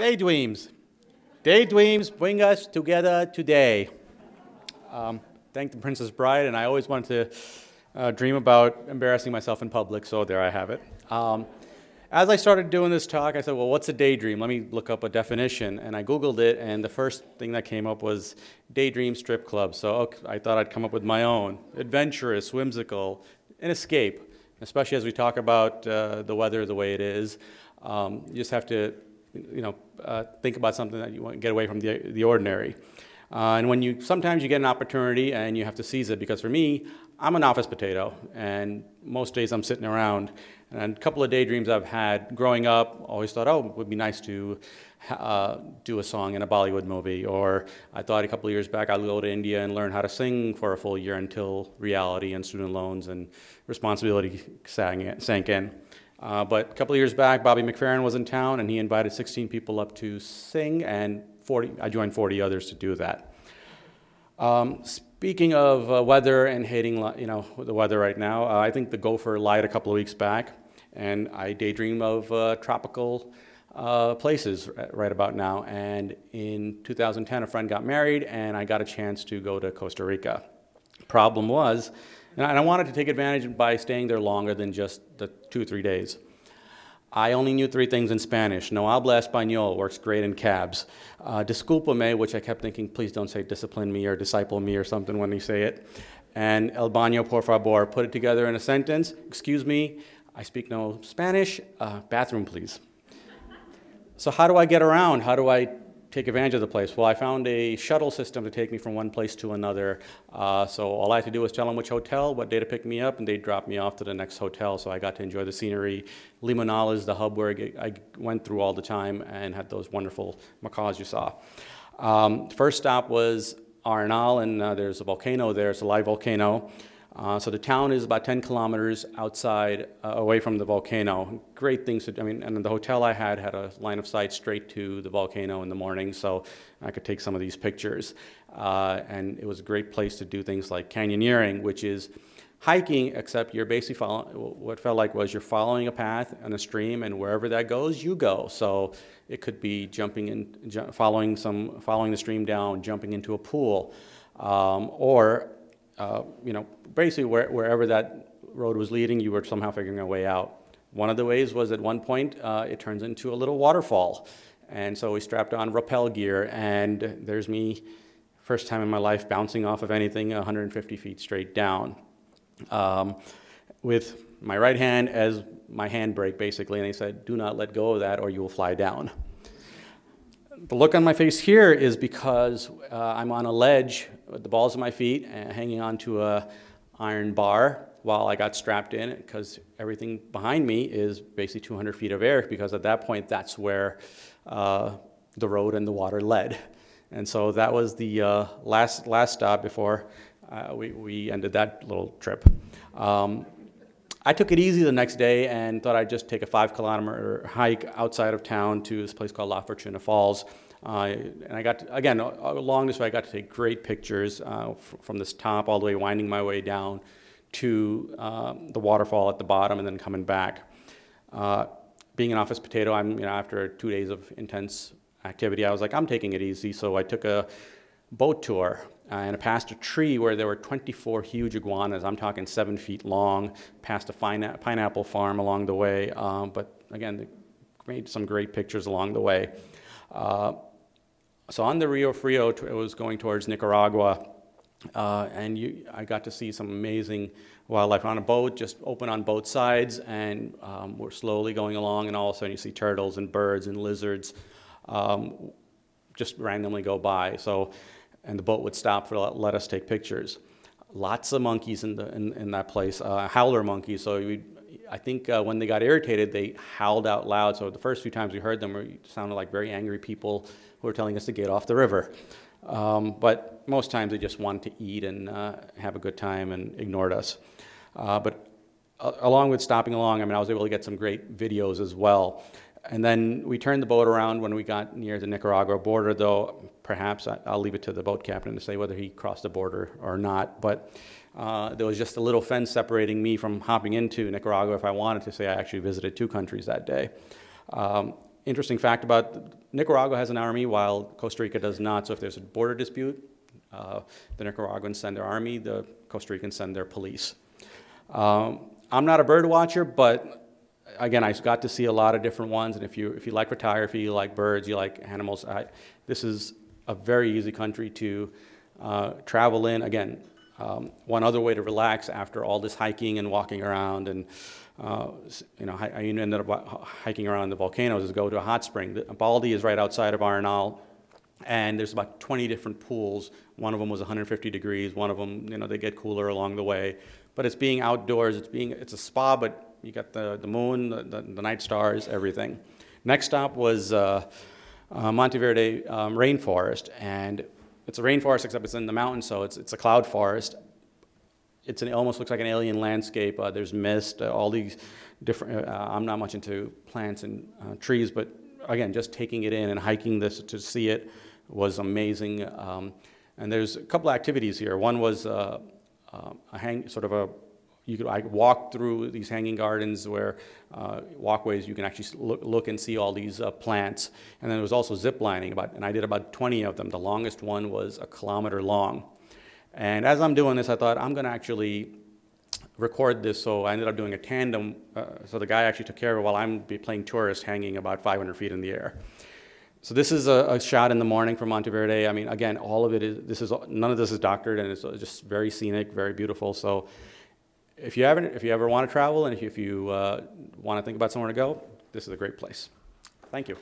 Daydreams. Daydreams bring us together today. Thank the Princess Bride, and I always wanted to dream about embarrassing myself in public, so there I have it. As I started doing this talk, I said, well, what's a daydream? Let me look up a definition, and I Googled it, and the first thing that came up was daydream strip club. So okay, I thought I'd come up with my own. Adventurous, whimsical, an escape, especially as we talk about the weather the way it is. You just have to think about something that you want to get away from the ordinary. And sometimes you get an opportunity and you have to seize it, because for me, I'm an office potato, and most days I'm sitting around. And a couple of daydreams I've had growing up, always thought, oh, it would be nice to do a song in a Bollywood movie. Or I thought a couple of years back I'd go to India and learn how to sing for a full year until reality and student loans and responsibility sank in. But a couple of years back, Bobby McFerrin was in town, and he invited 16 people up to sing, and I joined 40 others to do that. Speaking of weather and hating, the weather right now, I think the gopher lied a couple of weeks back, and I daydream of tropical places right about now. And in 2010, a friend got married, and I got a chance to go to Costa Rica. Problem was, and I wanted to take advantage by staying there longer than just the 2 or 3 days. I only knew 3 things in Spanish. No habla español, works great in cabs. Discúlpame, which I kept thinking, please don't say discipline me or disciple me or something when you say it. And el baño, por favor. Put it together in a sentence. Excuse me, I speak no Spanish. Bathroom, please. So how do I get around? How do I take advantage of the place? Well, I found a shuttle system to take me from one place to another. So all I had to do was tell them which hotel, what day to pick me up, and they'd drop me off to the next hotel. So I got to enjoy the scenery. Limonal is the hub where I went through all the time and had those wonderful macaws you saw. First stop was Arenal, and there's a volcano there. It's a live volcano. So the town is about 10 kilometers outside, away from the volcano. Great things to do. And the hotel I had a line of sight straight to the volcano in the morning, so I could take some of these pictures. And it was a great place to do things like canyoneering, which is hiking, except you're basically what felt like was you're following a path on a stream, and wherever that goes, you go. So it could be following the stream down, jumping into a pool, or basically wherever that road was leading, you were somehow figuring a way out. One of the ways was at one point, it turns into a little waterfall. And so we strapped on rappel gear, and there's me, first time in my life, bouncing off of anything 150 feet straight down. With my right hand as my handbrake, basically, and they said, do not let go of that or you will fly down. The look on my face here is because I'm on a ledge with the balls of my feet and hanging onto a iron bar while I got strapped in, because everything behind me is basically 200 feet of air, because at that point that's where the road and the water led. And so that was the last stop before we ended that little trip. I took it easy the next day and thought I'd just take a 5-kilometer hike outside of town to this place called La Fortuna Falls. And I got to, again, along this way, I got to take great pictures from this top all the way, winding my way down to the waterfall at the bottom and then coming back. Being an office potato, after 2 days of intense activity, I was like, I'm taking it easy. So I took a boat tour. And I passed a tree where there were 24 huge iguanas. I'm talking 7 feet long. Passed a pineapple farm along the way. But again, they made some great pictures along the way. So on the Rio Frio, it was going towards Nicaragua. I got to see some amazing wildlife on a boat, just open on both sides. And we're slowly going along, and all of a sudden you see turtles and birds and lizards just randomly go by. And the boat would stop to let us take pictures. Lots of monkeys in that place, howler monkeys. So I think when they got irritated, they howled out loud. So the first few times we heard them, it sounded like very angry people who were telling us to get off the river. But most times they just wanted to eat and have a good time and ignored us. But along with stopping along, I was able to get some great videos as well. And then we turned the boat around when we got near the Nicaragua border, though perhaps I'll leave it to the boat captain to say whether he crossed the border or not. But there was just a little fence separating me from hopping into Nicaragua if I wanted to say I actually visited 2 countries that day. Interesting fact about Nicaragua has an army while Costa Rica does not. So if there's a border dispute, the Nicaraguans send their army, the Costa Ricans send their police. I'm not a bird watcher, but again, I got to see a lot of different ones. And if you like photography, you like birds, you like animals, this is a very easy country to travel in. Again, one other way to relax after all this hiking and walking around, and I ended up hiking around the volcanoes, is go to a hot spring. Baldi is right outside of Arenal, and there's about 20 different pools. One of them was 150 degrees. One of them, they get cooler along the way. But it's being outdoors. It's a spa, but you got the moon, the night stars, everything. Next stop was Monteverde rainforest, and it's a rainforest except it's in the mountains, so it's a cloud forest. It almost looks like an alien landscape. There's mist, all these different. I'm not much into plants and trees, but again, just taking it in and hiking this to see it was amazing. And there's a couple activities here. One was I walked through these hanging gardens where walkways you can actually look and see all these plants. And then there was also zip lining, and I did about 20 of them. The longest one was 1 kilometer long. And as I'm doing this, I thought I'm going to actually record this, so I ended up doing a tandem. So the guy actually took care of it while I'm playing tourist, hanging about 500 feet in the air. So this is a shot in the morning from Monteverde. I mean, again, all of it is, none of this is doctored, and it's just very scenic, very beautiful. So if you ever want to travel, and if you want to think about somewhere to go, this is a great place. Thank you.